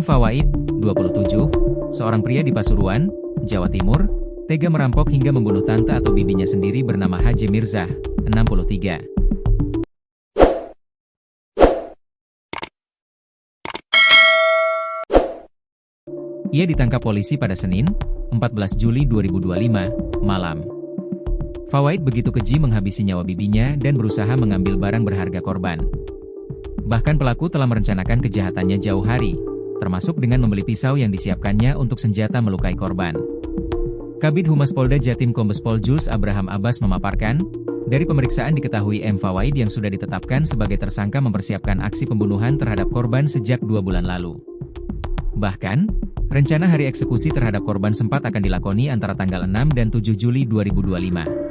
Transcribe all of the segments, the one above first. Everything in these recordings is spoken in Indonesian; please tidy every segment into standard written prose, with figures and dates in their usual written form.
Fawaid, 27, seorang pria di Pasuruan, Jawa Timur, tega merampok hingga membunuh tante atau bibinya sendiri bernama Haji Mirzah, 63. Ia ditangkap polisi pada Senin, 14 Juli 2025, malam. Fawaid begitu keji menghabisi nyawa bibinya dan berusaha mengambil barang berharga korban. Bahkan pelaku telah merencanakan kejahatannya jauh hari, termasuk dengan membeli pisau yang disiapkannya untuk senjata melukai korban. Kabid Humas Polda Jatim Kombes Pol Jules Abraham Abbas memaparkan, dari pemeriksaan diketahui M. Fawaid yang sudah ditetapkan sebagai tersangka mempersiapkan aksi pembunuhan terhadap korban sejak 2 bulan lalu. Bahkan, rencana hari eksekusi terhadap korban sempat akan dilakoni antara tanggal 6 dan 7 Juli 2025.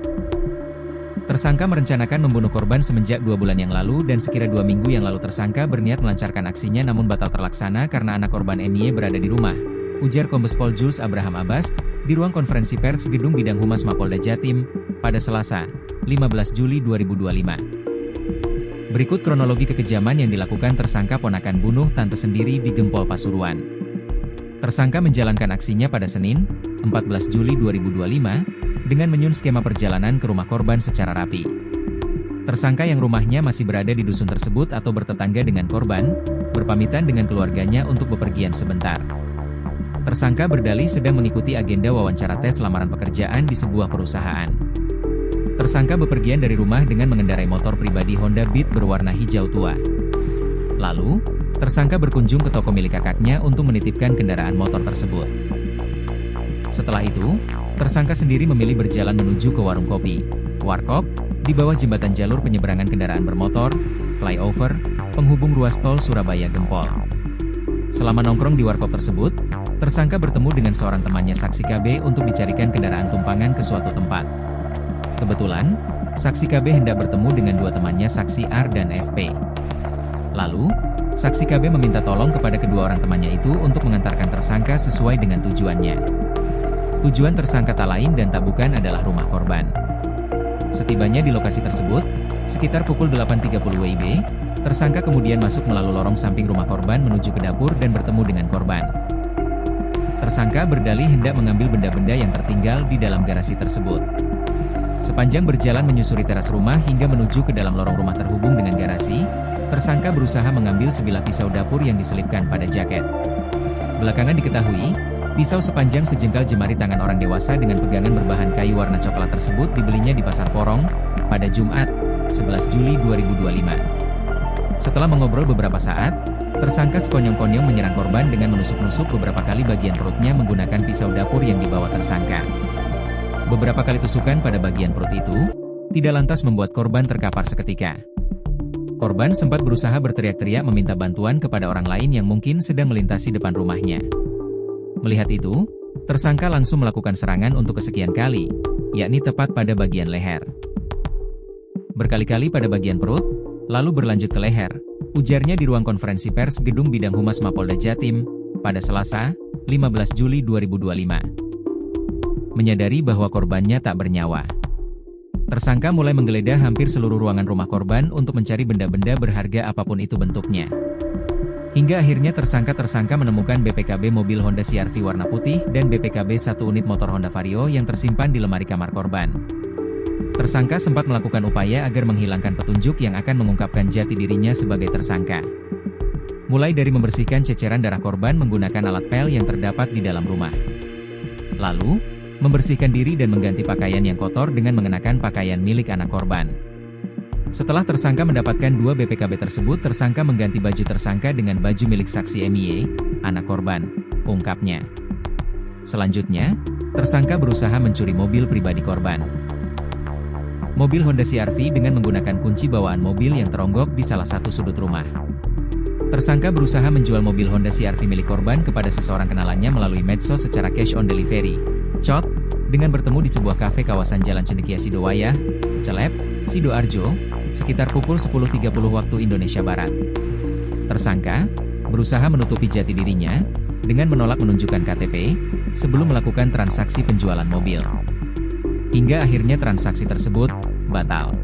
Tersangka merencanakan membunuh korban semenjak 2 bulan yang lalu dan sekira 2 minggu yang lalu tersangka berniat melancarkan aksinya namun batal terlaksana karena anak korban MY berada di rumah, ujar Kombes Pol Jules Abraham Abbas, di ruang konferensi pers Gedung Bidang Humas Mapolda Jatim, pada Selasa, 15 Juli 2025. Berikut kronologi kekejaman yang dilakukan tersangka ponakan bunuh tante sendiri di Gempol Pasuruan. Tersangka menjalankan aksinya pada Senin, 14 Juli 2025, dengan menyun skema perjalanan ke rumah korban secara rapi. Tersangka yang rumahnya masih berada di dusun tersebut atau bertetangga dengan korban, berpamitan dengan keluarganya untuk bepergian sebentar. Tersangka berdalih sedang mengikuti agenda wawancara tes lamaran pekerjaan di sebuah perusahaan. Tersangka bepergian dari rumah dengan mengendarai motor pribadi Honda Beat berwarna hijau tua. Lalu, tersangka berkunjung ke toko milik kakaknya untuk menitipkan kendaraan motor tersebut. Setelah itu, tersangka sendiri memilih berjalan menuju ke warung kopi, warkop, di bawah jembatan jalur penyeberangan kendaraan bermotor, flyover, penghubung ruas tol Surabaya Gempol. Selama nongkrong di warkop tersebut, tersangka bertemu dengan seorang temannya saksi KB untuk dicarikan kendaraan tumpangan ke suatu tempat. Kebetulan, saksi KB hendak bertemu dengan dua temannya saksi R dan FP. Lalu, saksi KB meminta tolong kepada kedua orang temannya itu untuk mengantarkan tersangka sesuai dengan tujuannya. Tujuan tersangka tak lain dan tak bukan adalah rumah korban. Setibanya di lokasi tersebut, sekitar pukul 8.30 WIB, tersangka kemudian masuk melalui lorong samping rumah korban menuju ke dapur dan bertemu dengan korban. Tersangka berdalih hendak mengambil benda-benda yang tertinggal di dalam garasi tersebut. Sepanjang berjalan menyusuri teras rumah hingga menuju ke dalam lorong rumah terhubung dengan garasi, tersangka berusaha mengambil sebilah pisau dapur yang diselipkan pada jaket. Belakangan diketahui, pisau sepanjang sejengkal jemari tangan orang dewasa dengan pegangan berbahan kayu warna coklat tersebut dibelinya di Pasar Porong, pada Jumat, 11 Juli 2025. Setelah mengobrol beberapa saat, tersangka sekonyong-konyong menyerang korban dengan menusuk-nusuk beberapa kali bagian perutnya menggunakan pisau dapur yang dibawa tersangka. Beberapa kali tusukan pada bagian perut itu, tidak lantas membuat korban terkapar seketika. Korban sempat berusaha berteriak-teriak meminta bantuan kepada orang lain yang mungkin sedang melintasi depan rumahnya. Melihat itu, tersangka langsung melakukan serangan untuk kesekian kali, yakni tepat pada bagian leher. Berkali-kali pada bagian perut, lalu berlanjut ke leher, ujarnya di ruang konferensi pers Gedung Bidang Humas Mapolda Jatim, pada Selasa, 15 Juli 2025. Menyadari bahwa korbannya tak bernyawa, tersangka mulai menggeledah hampir seluruh ruangan rumah korban untuk mencari benda-benda berharga apapun itu bentuknya. Hingga akhirnya tersangka menemukan BPKB mobil Honda CR-V warna putih dan BPKB 1 unit motor Honda Vario yang tersimpan di lemari kamar korban. Tersangka sempat melakukan upaya agar menghilangkan petunjuk yang akan mengungkapkan jati dirinya sebagai tersangka. Mulai dari membersihkan ceceran darah korban menggunakan alat pel yang terdapat di dalam rumah. Lalu, membersihkan diri dan mengganti pakaian yang kotor dengan mengenakan pakaian milik anak korban. Setelah tersangka mendapatkan 2 BPKB tersebut, tersangka mengganti baju tersangka dengan baju milik saksi MY, anak korban, ungkapnya. Selanjutnya, tersangka berusaha mencuri mobil pribadi korban. Mobil Honda CR-V dengan menggunakan kunci bawaan mobil yang teronggok di salah satu sudut rumah. Tersangka berusaha menjual mobil Honda CR-V milik korban kepada seseorang kenalannya melalui medsos secara cash on delivery, COD, dengan bertemu di sebuah kafe kawasan Jalan Cendekia Sidowayah, Celep, Sidoarjo, sekitar pukul 10.30 waktu Indonesia Barat. Tersangka berusaha menutupi jati dirinya dengan menolak menunjukkan KTP sebelum melakukan transaksi penjualan mobil. Hingga akhirnya transaksi tersebut batal.